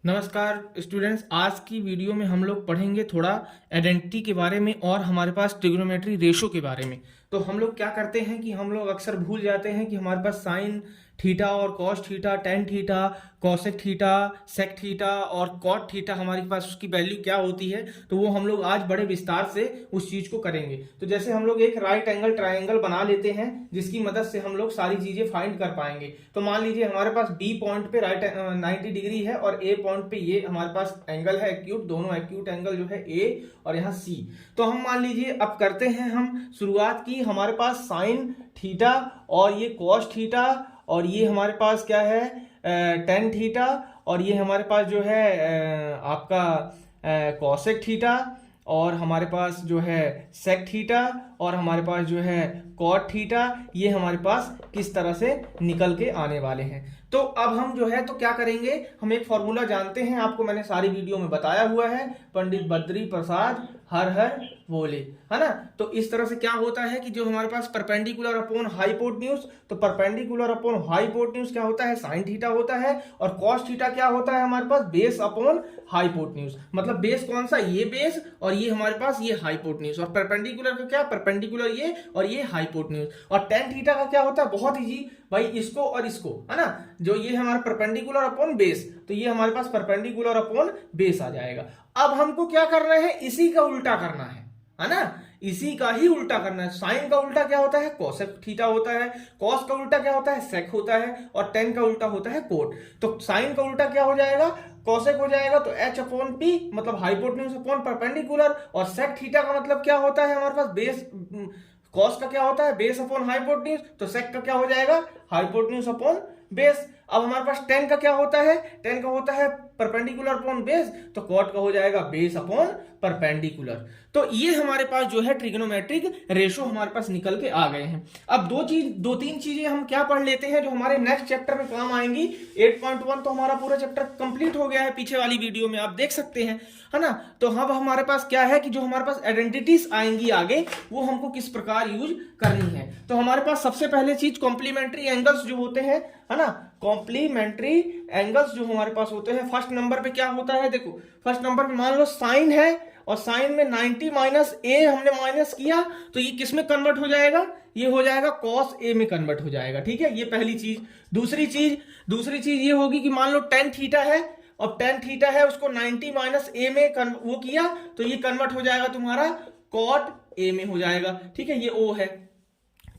नमस्कार स्टूडेंट्स, आज की वीडियो में हम लोग पढ़ेंगे थोड़ा आइडेंटिटी के बारे में और हमारे पास ट्रिग्नोमेट्री रेशो के बारे में। तो हम लोग क्या करते हैं कि हम लोग अक्सर भूल जाते हैं कि हमारे पास साइन थीटा और cos theta, tan theta, cosec theta, sec theta और कॉट थीटा हमारे पास उसकी वैल्यू क्या होती है। तो वो हम लोग आज बड़े विस्तार से उस चीज को करेंगे। तो जैसे हम लोग एक राइट एंगल ट्राइंगल बना लेते हैं जिसकी मदद से हम लोग सारी चीजें फाइंड कर पाएंगे। तो मान लीजिए हमारे पास बी पॉइंट पे राइट 90 डिग्री है और ए पॉइंट पे ये हमारे पास एंगल है एक्यूट, दोनों एक्यूट एंगल जो है ए और यहाँ सी। तो हम मान लीजिए अब करते हैं हम शुरुआत की, हमारे पास साइन थीटा और ये कॉस थीटा और ये हमारे पास क्या है टेन थीटा और ये हमारे पास जो है आपका कॉसेक थीटा और हमारे पास जो है सेक थीटा और हमारे पास जो है कॉट थीटा, ये हमारे पास किस तरह से निकल के आने वाले हैं। तो अब हम जो है तो क्या करेंगे, हम एक फॉर्मूला जानते हैं, आपको मैंने सारी वीडियो में बताया हुआ है, पंडित बद्री प्रसाद हर हर बोले, है ना। तो इस तरह से क्या होता है कि जो हमारे पास परपेंडिकुलर अपॉन हाइपोटेन्यूज, तो परपेंडिकुलर अपॉन हाइपोटेन्यूज क्या होता है, साइन थीटा होता है और कॉस थीटा क्या होता है हमारे पास, बेस अपॉन हाइपोटेन्यूज। मतलब बेस कौन सा, ये बेस और ये हमारे पास ये हाइपोटेन्यूज, और परपेंडिकुलर का क्या, परपेंडिकुलर ये और ये हाइपोटेन्यूज। और टेन थीटा का क्या होता है, बहुत इजी भाई, इसको और इसको, है ना, जो ये हमारा परपेंडिकुलर अपॉन बेस, तो ये हमारे पास परपेंडिकुलर अपॉन बेस आ जाएगा। अब हमको क्या करना है, इसी का उल्टा करना है ना, इसी का ही उल्टा करना है। साइन का उल्टा क्या होता है, कोसेक थीटा होता है, कॉस का उल्टा क्या होता है, सेक होता है और टेन का उल्टा होता है कोट। तो साइन का उल्टा क्या हो जाएगा, कोसेक हो जाएगा, तो एच अपॉन पी मतलब हाइपोटेन्यूज अपॉन परपेंडिकुलर, और सेक थीटा का मतलब क्या होता है हमारे पास, बेस, कॉस का क्या होता है बेस अपॉन हाइपोटेन्यूज, तो सेक का क्या हो जाएगा, हाइपोटेन्यूज अपॉन बेस। अब हमारे पास टेन का क्या होता है, टेन का होता है परपेंडिकुलर अपॉन बेस, तो कॉट का हो जाएगा बेस अपॉन परपेंडिकुलर। तो ये हमारे पास जो है ट्रिग्नोमेट्रिक रेशो हमारे पास निकल के आ गए हैं। अब दो तीन चीजें हम क्या पढ़ लेते हैं जो हमारे नेक्स्ट चैप्टर में काम आएंगी। 8.1 तो हमारा पूरा चैप्टर कंप्लीट हो गया है, पीछे वाली वीडियो में आप देख सकते हैं, है ना। तो अब हमारे पास क्या है कि जो हमारे पास आइडेंटिटीज आएंगी आगे, वो हमको किस प्रकार यूज करनी है। तो हमारे पास सबसे पहले चीज कॉम्प्लीमेंट्री एंगल्स जो होते हैं, है ना, कॉम्प्लीमेंट्री एंगल्स जो हमारे पास होते हैं। फर्स्ट नंबर पे क्या होता है, देखो फर्स्ट नंबर पे मान लो साइन है और साइन में 90 माइनस ए हमने माइनस किया, तो ये किस में कन्वर्ट हो जाएगा, ये हो जाएगा कॉस ए में कन्वर्ट हो जाएगा। ठीक है, ये पहली चीज। दूसरी चीज ये होगी कि मान लो टेन थीटा है और टेन थीटा है, उसको 90 माइनस ए में वो किया, तो ये कन्वर्ट हो जाएगा तुम्हारा कॉट ए में हो जाएगा। ठीक है, ये ओ है,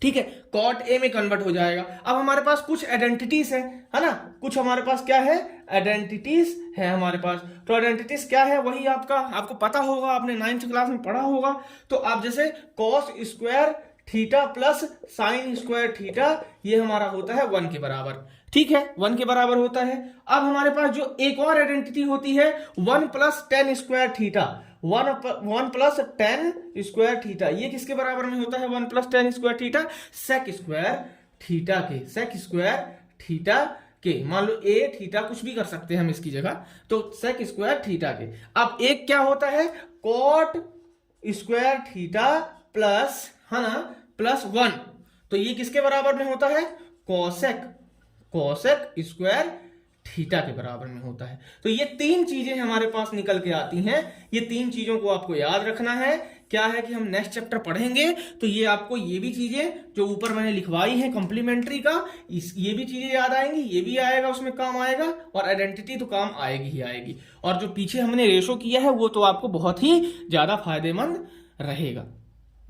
ठीक है, कॉट ए में कन्वर्ट हो जाएगा। अब हमारे पास कुछ आइडेंटिटीज है ना, कुछ हमारे पास क्या है, आइडेंटिटीज है हमारे पास। तो आइडेंटिटीज क्या है, वही आपको पता होगा, आपने 9th क्लास में पढ़ा होगा। तो आप जैसे cos square theta plus sine square theta, ये हमारा होता है 1 के बराबर। ठीक है, 1 के बराबर होता है। अब हमारे पास जो एक और आइडेंटिटी होती है 1 plus tan square theta, 1 plus tan square theta, ये किसके बराबर में होता है, 1 plus tan square theta, sec square theta के, सेक स्क्वायर थीटा के। मान लो ए थीटा कुछ भी कर सकते हैं हम इसकी जगह, तो सेक स्क्वायर थीटा के। अब एक क्या होता है, कॉट स्क्वायर थीटा प्लस, है ना, प्लस 1, तो ये किसके बराबर में होता है, कॉसेक स्क्वायर थीटा के बराबर में होता है। तो ये तीन चीजें हमारे पास निकल के आती हैं। ये तीन चीजों को आपको याद रखना है। क्या है कि हम नेक्स्ट चैप्टर पढ़ेंगे तो ये आपको ये भी चीजें जो ऊपर मैंने लिखवाई हैं कॉम्प्लीमेंट्री का, ये भी चीजें याद आएंगी, ये भी आएगा, उसमें काम आएगा, और आइडेंटिटी तो काम आएगी ही आएगी। और जो पीछे हमने रेशो किया है वो तो आपको बहुत ही ज्यादा फायदेमंद रहेगा।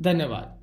धन्यवाद।